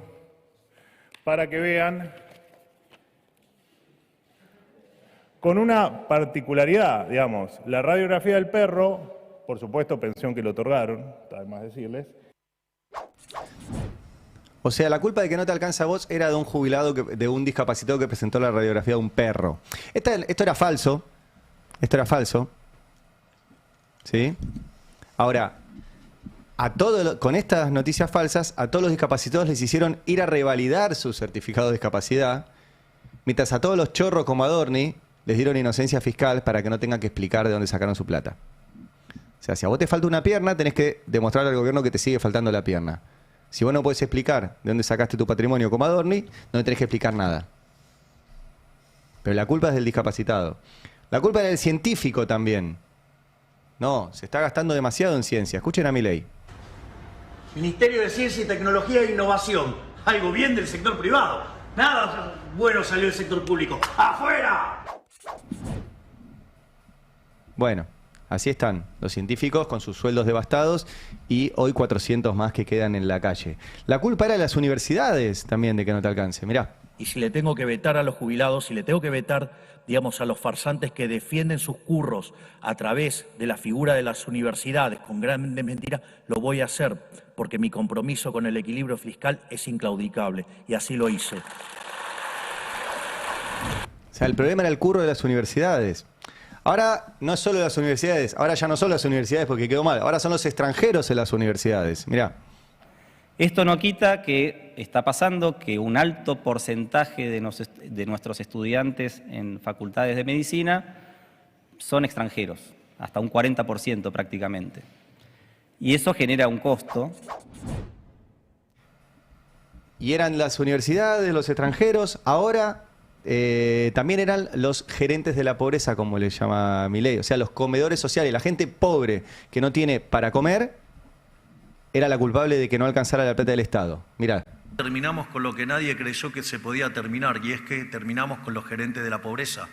para que vean con una particularidad, digamos, la radiografía del perro, por supuesto pensión que le otorgaron, está de más decirles. O sea, la culpa de que no te alcanza a vos era de un jubilado, de un discapacitado que presentó la radiografía de un perro. Esto era falso. Esto era falso. ¿Sí? Ahora, con estas noticias falsas, a todos los discapacitados les hicieron ir a revalidar su certificado de discapacidad, mientras a todos los chorros como Adorni les dieron inocencia fiscal para que no tengan que explicar de dónde sacaron su plata. O sea, si a vos te falta una pierna, tenés que demostrar al gobierno que te sigue faltando la pierna. Si vos no podés explicar de dónde sacaste tu patrimonio como Adorni, no tenés que explicar nada. Pero la culpa es del discapacitado. La culpa es del científico también. No, se está gastando demasiado en ciencia. Escuchen a Milei. Ministerio de Ciencia y Tecnología e Innovación. Algo bien del sector privado. Nada bueno salió del sector público. ¡Afuera! Bueno, así están los científicos con sus sueldos devastados y hoy 400 más que quedan en la calle. La culpa era de las universidades también de que no te alcance. Mirá. Y si le tengo que vetar a los jubilados, si le tengo que vetar, digamos, a los farsantes que defienden sus curros a través de la figura de las universidades con grandes mentiras, lo voy a hacer, porque mi compromiso con el equilibrio fiscal es inclaudicable, y así lo hice. O sea, el problema era el curro de las universidades. Ahora no es solo las universidades, ahora ya no son las universidades porque quedó mal, ahora son los extranjeros en las universidades. Mirá. Esto no quita que está pasando que un alto porcentaje de nuestros estudiantes en facultades de medicina son extranjeros, hasta un 40% prácticamente. Y eso genera un costo. Y eran las universidades, los extranjeros, ahora también eran los gerentes de la pobreza, como le llama Milei, o sea, los comedores sociales, la gente pobre que no tiene para comer, era la culpable de que no alcanzara la plata del Estado. Mirá. Terminamos con lo que nadie creyó que se podía terminar, y es que terminamos con los gerentes de la pobreza.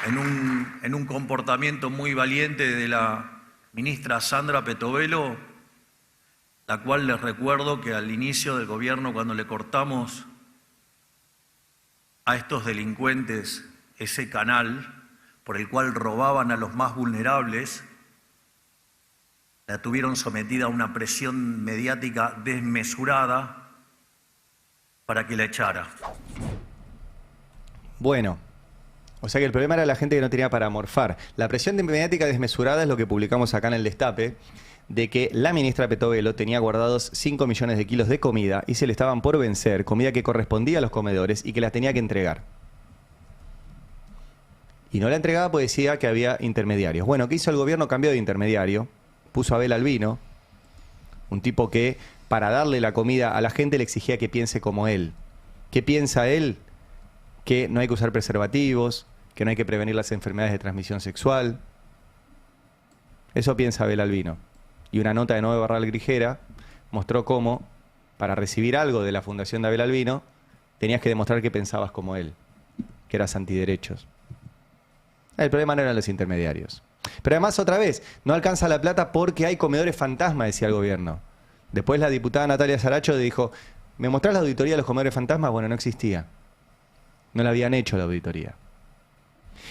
En un comportamiento muy valiente de la ministra Sandra Petovelo, la cual les recuerdo que al inicio del gobierno, cuando le cortamos a estos delincuentes ese canal por el cual robaban a los más vulnerables, la tuvieron sometida a una presión mediática desmesurada para que la echara. Bueno, o sea que el problema era la gente que no tenía para morfar. La presión mediática desmesurada es lo que publicamos acá en el Destape, de que la ministra Petovelo tenía guardados 5 millones de kilos de comida y se le estaban por vencer, comida que correspondía a los comedores y que la tenía que entregar. Y no la entregaba porque decía que había intermediarios. Bueno, ¿qué hizo el gobierno? Cambió de intermediario, puso a Abel Albino, un tipo que para darle la comida a la gente le exigía que piense como él. ¿Qué piensa él? Que no hay que usar preservativos, que no hay que prevenir las enfermedades de transmisión sexual. Eso piensa Abel Albino. Y una nota de 9 Barral Grijera mostró cómo, para recibir algo de la Fundación de Abel Albino, tenías que demostrar que pensabas como él, que eras antiderechos. El problema no eran los intermediarios. Pero además, otra vez, no alcanza la plata porque hay comedores fantasma, decía el gobierno. Después la diputada Natalia Saracho dijo, ¿me mostrás la auditoría de los comedores fantasmas? Bueno, no existía. No la habían hecho la auditoría.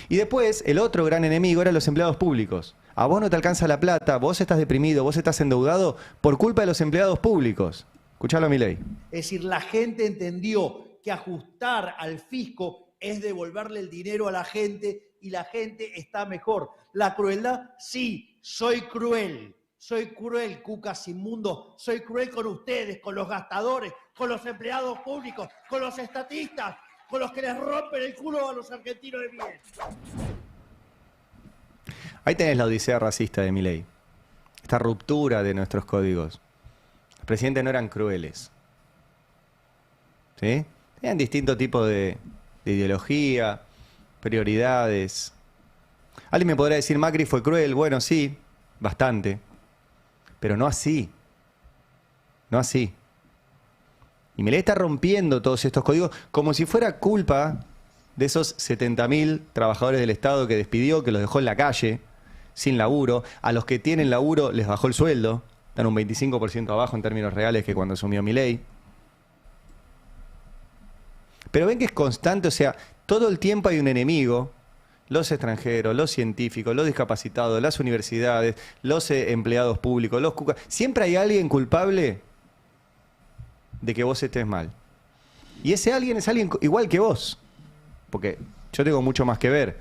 Y después, el otro gran enemigo eran los empleados públicos. A vos no te alcanza la plata, vos estás deprimido, vos estás endeudado por culpa de los empleados públicos. Escuchalo a Milei. Es decir, la gente entendió que ajustar al fisco es devolverle el dinero a la gente y la gente está mejor. La crueldad, sí, soy cruel, cucas inmundos, soy cruel con ustedes, con los gastadores, con los empleados públicos, con los estatistas, con los que les rompen el culo a los argentinos de bien. Ahí tenés la odisea racista de Milei. Esta ruptura de nuestros códigos. Los presidentes no eran crueles. ¿sí? Tenían distintos tipos de ideología, prioridades. Alguien me podrá decir, Macri fue cruel. Bueno, sí, bastante. Pero no así. No así. Y Milei está rompiendo todos estos códigos como si fuera culpa de esos 70.000 trabajadores del Estado que despidió, que los dejó en la calle, sin laburo. A los que tienen laburo les bajó el sueldo. Están un 25% abajo en términos reales que cuando asumió Milei. Pero ven que es constante, o sea, todo el tiempo hay un enemigo. Los extranjeros, los científicos, los discapacitados, las universidades, los empleados públicos, los cucas. Siempre hay alguien culpable de que vos estés mal. Y ese alguien es alguien igual que vos. Porque yo tengo mucho más que ver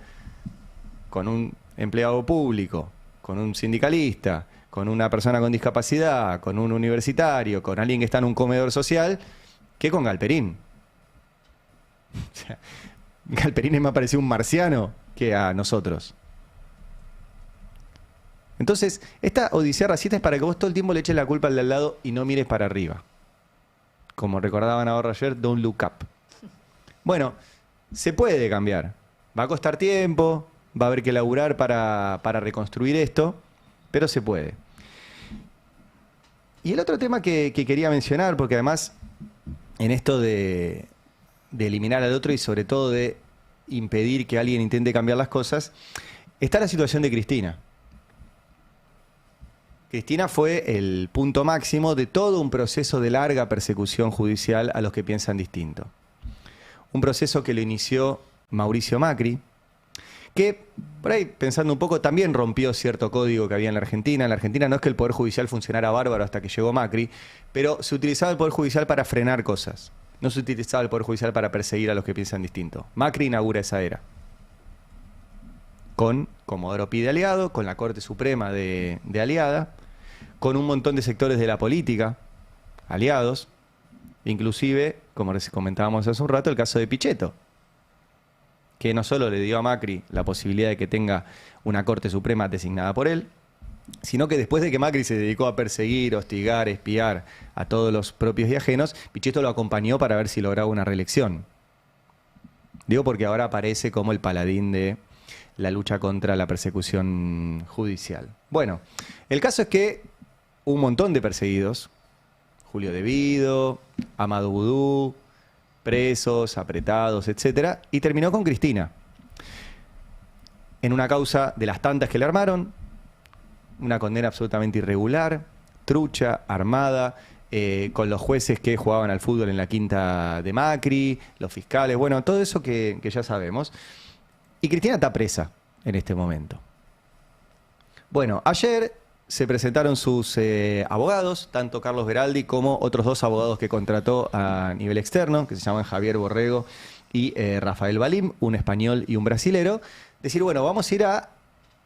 con un empleado público, con un sindicalista, con una persona con discapacidad, con un universitario, con alguien que está en un comedor social, que con Galperín. O sea, Galperín es más parecido a un marciano que a nosotros. Entonces, esta odisea racista es para que vos todo el tiempo le eches la culpa al de al lado y no mires para arriba. Como recordaba Navarro ayer, don't look up. Bueno, se puede cambiar. Va a costar tiempo, va a haber que laburar para reconstruir esto, pero se puede. Y el otro tema que quería mencionar, porque además en esto de eliminar al otro y sobre todo de impedir que alguien intente cambiar las cosas, está la situación de Cristina. Cristina fue el punto máximo de todo un proceso de larga persecución judicial a los que piensan distinto. Un proceso que lo inició Mauricio Macri, que, por ahí, pensando un poco, también rompió cierto código que había en la Argentina. En la Argentina no es que el Poder Judicial funcionara bárbaro hasta que llegó Macri, pero se utilizaba el Poder Judicial para frenar cosas. No se utilizaba el Poder Judicial para perseguir a los que piensan distinto. Macri inaugura esa era. Con Comodoro Pi de aliado, con la Corte Suprema de aliada, con un montón de sectores de la política aliados, inclusive, como comentábamos hace un rato, el caso de Pichetto, que no solo le dio a Macri la posibilidad de que tenga una Corte Suprema designada por él, sino que después de que Macri se dedicó a perseguir, hostigar, espiar a todos los propios y ajenos, Pichetto lo acompañó para ver si lograba una reelección. Digo porque ahora aparece como el paladín de la lucha contra la persecución judicial. Bueno, el caso es que un montón de perseguidos, Julio De Vido, Amado Vudú, presos, apretados, etc. Y terminó con Cristina. En una causa de las tantas que le armaron, una condena absolutamente irregular, trucha, armada, con los jueces que jugaban al fútbol en la quinta de Macri, los fiscales, bueno, todo eso que ya sabemos. Y Cristina está presa en este momento. Bueno, ayer se presentaron sus abogados, tanto Carlos Beraldi como otros dos abogados que contrató a nivel externo, que se llaman Javier Borrego y Rafael Balim, un español y un brasilero. Decir, bueno, vamos a ir a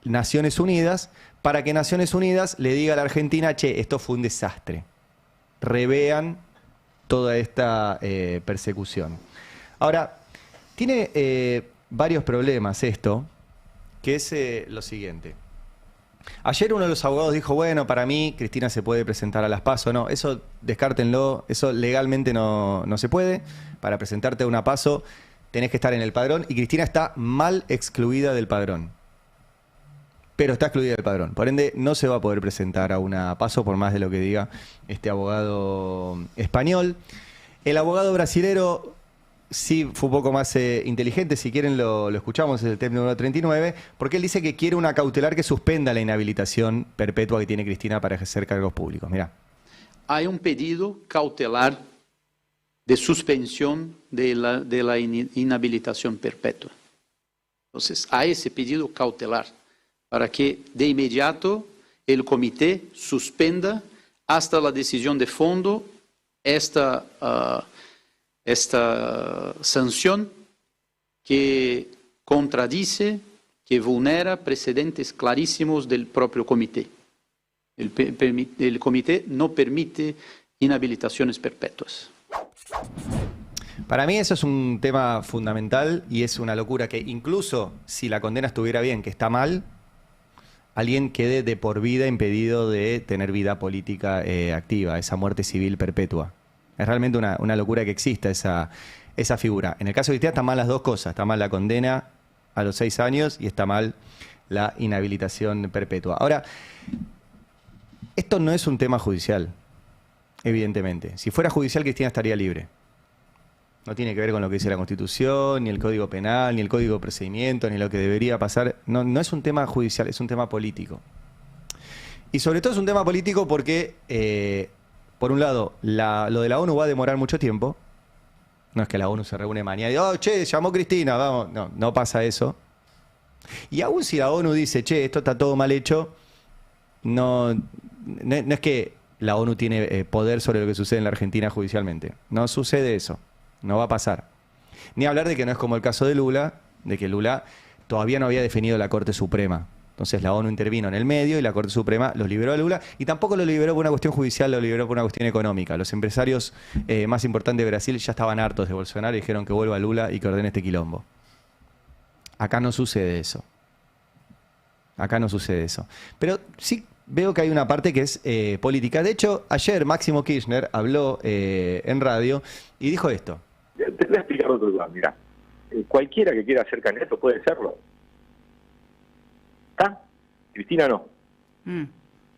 Naciones Unidas para que Naciones Unidas le diga a la Argentina, che, esto fue un desastre. Revean toda esta persecución. Ahora, tiene varios problemas esto, que es lo siguiente. Ayer uno de los abogados dijo, bueno, para mí Cristina se puede presentar a las PASO. No, eso descártenlo, eso legalmente no se puede. Para presentarte a una PASO tenés que estar en el padrón y Cristina está mal excluida del padrón. Pero está excluida del padrón. Por ende, no se va a poder presentar a una PASO por más de lo que diga este abogado español. El abogado brasilero sí fue un poco más inteligente, si quieren lo escuchamos, es el tema número 39, porque él dice que quiere una cautelar que suspenda la inhabilitación perpetua que tiene Cristina para ejercer cargos públicos. Mirá. Hay un pedido cautelar de suspensión de la inhabilitación perpetua. Entonces, hay ese pedido cautelar para que de inmediato el comité suspenda hasta la decisión de fondo esta sanción que contradice, que vulnera precedentes clarísimos del propio comité. El comité no permite inhabilitaciones perpetuas. Para mí eso es un tema fundamental y es una locura que incluso si la condena estuviera bien, que está mal, alguien quede de por vida impedido de tener vida política activa, esa muerte civil perpetua. Es realmente una locura que exista esa figura. En el caso de Cristina están mal las dos cosas. Está mal la condena a los 6 años y está mal la inhabilitación perpetua. Ahora, esto no es un tema judicial, evidentemente. Si fuera judicial, Cristina estaría libre. No tiene que ver con lo que dice la Constitución, ni el Código Penal, ni el Código de Procedimiento, ni lo que debería pasar. No es un tema judicial, es un tema político. Y sobre todo es un tema político porque, por un lado, lo de la ONU va a demorar mucho tiempo. No es que la ONU se reúne mañana y, oh, che, llamó Cristina, vamos. No pasa eso. Y aún si la ONU dice, che, esto está todo mal hecho, no es que la ONU tiene poder sobre lo que sucede en la Argentina judicialmente. No sucede eso. No va a pasar. Ni hablar de que no es como el caso de Lula, de que Lula todavía no había definido la Corte Suprema. Entonces la ONU intervino en el medio y la Corte Suprema los liberó a Lula, y tampoco lo liberó por una cuestión judicial, lo liberó por una cuestión económica. Los empresarios más importantes de Brasil ya estaban hartos de Bolsonaro y dijeron que vuelva Lula y que ordene este quilombo. Acá no sucede eso. Acá no sucede eso. Pero sí veo que hay una parte que es política. De hecho, ayer Máximo Kirchner habló en radio y dijo esto. Te voy a explicar otro lugar. Mira, cualquiera que quiera ser candidato puede serlo. ¿Está? Cristina no.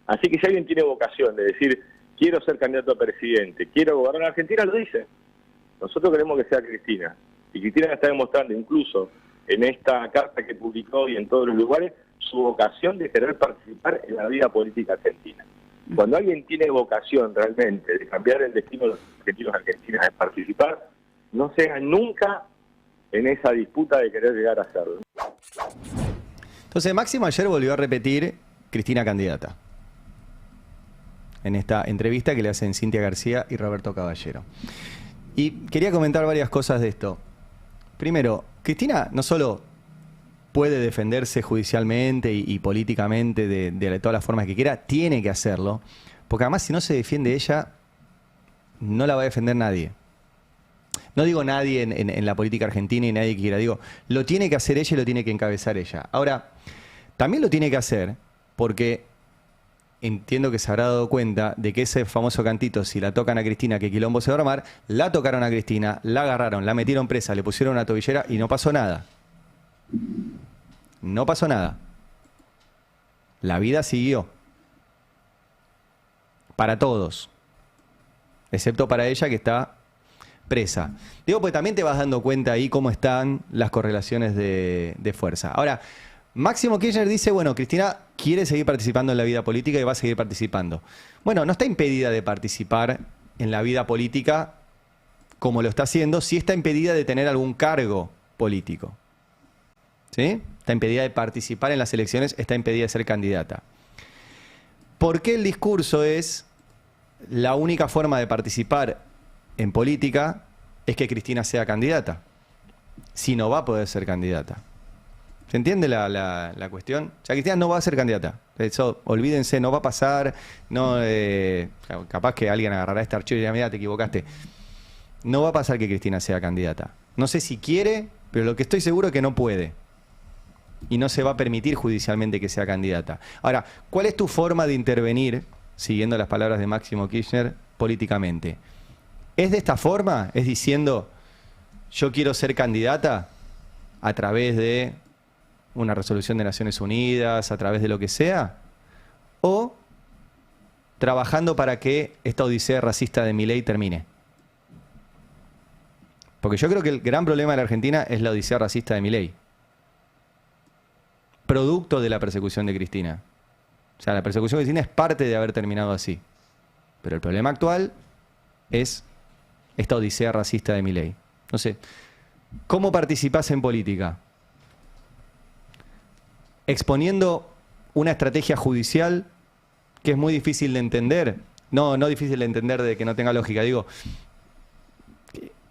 Así que si alguien tiene vocación de decir, quiero ser candidato a presidente, quiero gobernar a Argentina, lo dice. Nosotros queremos que sea Cristina. Y Cristina está demostrando, incluso en esta carta que publicó y en todos los lugares, su vocación de querer participar en la vida política argentina. Cuando alguien tiene vocación realmente de cambiar el destino de los argentinos y argentinas, de participar, no se haga nunca en esa disputa de querer llegar a hacerlo. Entonces Máximo ayer volvió a repetir Cristina candidata en esta entrevista que le hacen Cintia García y Roberto Caballero. Y quería comentar varias cosas de esto. Primero, Cristina no solo puede defenderse judicialmente y políticamente de todas las formas que quiera, tiene que hacerlo, porque además si no se defiende ella, no la va a defender nadie. No digo nadie en la política argentina y nadie que quiera, digo, lo tiene que hacer ella y lo tiene que encabezar ella. Ahora, también lo tiene que hacer porque entiendo que se habrá dado cuenta de que ese famoso cantito, si la tocan a Cristina, que quilombo se va a armar, la tocaron a Cristina, la agarraron, la metieron presa, le pusieron una tobillera y no pasó nada. No pasó nada. La vida siguió. Para todos. Excepto para ella que está presa. Digo, pues también te vas dando cuenta ahí cómo están las correlaciones de fuerza. Ahora, Máximo Kirchner dice, bueno, Cristina quiere seguir participando en la vida política y va a seguir participando. Bueno, no está impedida de participar en la vida política como lo está haciendo, sí está impedida de tener algún cargo político. ¿Sí? Está impedida de participar en las elecciones, está impedida de ser candidata. ¿Por qué el discurso es la única forma de participar en política es que Cristina sea candidata? Si no va a poder ser candidata. ¿Se entiende la cuestión? O sea, Cristina no va a ser candidata. Eso, olvídense, no va a pasar. No, capaz que alguien agarrará este archivo y dirá, mira, te equivocaste. No va a pasar que Cristina sea candidata. No sé si quiere, pero lo que estoy seguro es que no puede. Y no se va a permitir judicialmente que sea candidata. Ahora, ¿cuál es tu forma de intervenir, siguiendo las palabras de Máximo Kirchner, políticamente? ¿Es de esta forma? ¿Es diciendo, yo quiero ser candidata a través de una resolución de Naciones Unidas, a través de lo que sea? ¿O trabajando para que esta odisea racista de Milei termine? Porque yo creo que el gran problema de la Argentina es la odisea racista de Milei. Producto de la persecución de Cristina. O sea, la persecución de Cristina es parte de haber terminado así. Pero el problema actual es esta odisea racista de Milei. No sé, ¿cómo participás en política? Exponiendo una estrategia judicial que es muy difícil de entender. No difícil de entender de que no tenga lógica. Digo,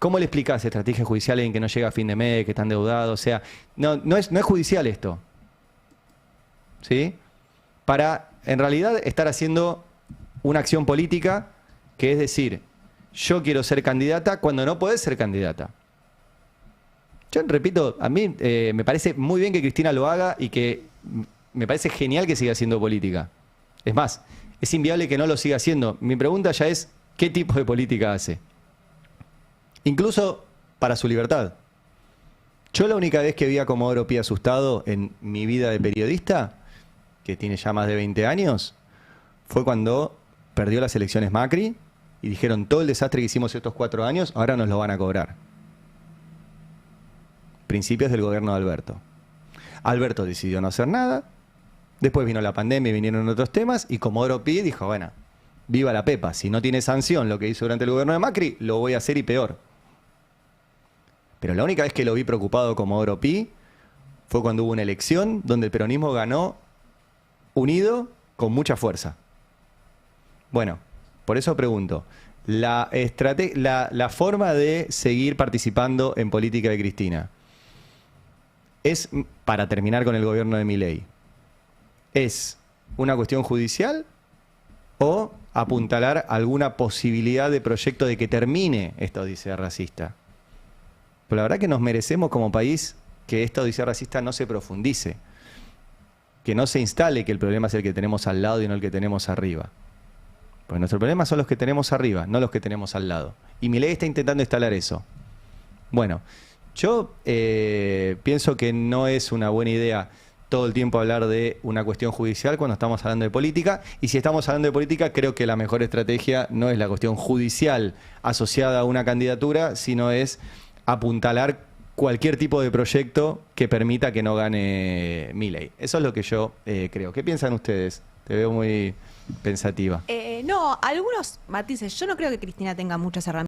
¿cómo le explicás estrategia judicial a alguien que no llega a fin de mes, que está endeudado? O sea, no es judicial esto. ¿Sí? Para, en realidad, estar haciendo una acción política que es decir, yo quiero ser candidata cuando no podés ser candidata. Yo repito, a mí me parece muy bien que Cristina lo haga y que me parece genial que siga haciendo política. Es más, es inviable que no lo siga haciendo. Mi pregunta ya es, ¿qué tipo de política hace? incluso para su libertad. Yo la única vez que vi a Comodoro Pi asustado en mi vida de periodista, que tiene ya más de 20 años, fue cuando perdió las elecciones Macri y dijeron todo el desastre que hicimos estos 4 años, ahora nos lo van a cobrar. Principios del gobierno de Alberto. Alberto decidió no hacer nada, después vino la pandemia y vinieron otros temas, y Comodoro Pi dijo, bueno, viva la Pepa, si no tiene sanción lo que hizo durante el gobierno de Macri, lo voy a hacer y peor. Pero la única vez que lo vi preocupado Comodoro Pi fue cuando hubo una elección donde el peronismo ganó unido con mucha fuerza. Bueno, por eso pregunto, la forma de seguir participando en política de Cristina es, para terminar con el gobierno de Milei, ¿es una cuestión judicial o apuntalar alguna posibilidad de proyecto de que termine esta odisea racista? Pero la verdad que nos merecemos como país que esta odisea racista no se profundice, que no se instale que el problema es el que tenemos al lado y no el que tenemos arriba. Porque nuestro problema son los que tenemos arriba, no los que tenemos al lado. Y Milei está intentando instalar eso. Bueno, yo pienso que no es una buena idea todo el tiempo hablar de una cuestión judicial cuando estamos hablando de política. Y si estamos hablando de política, creo que la mejor estrategia no es la cuestión judicial asociada a una candidatura, sino es apuntalar cualquier tipo de proyecto que permita que no gane Milei. Eso es lo que yo creo. ¿Qué piensan ustedes? Te veo muy pensativa. No, algunos matices. Yo no creo que Cristina tenga muchas herramientas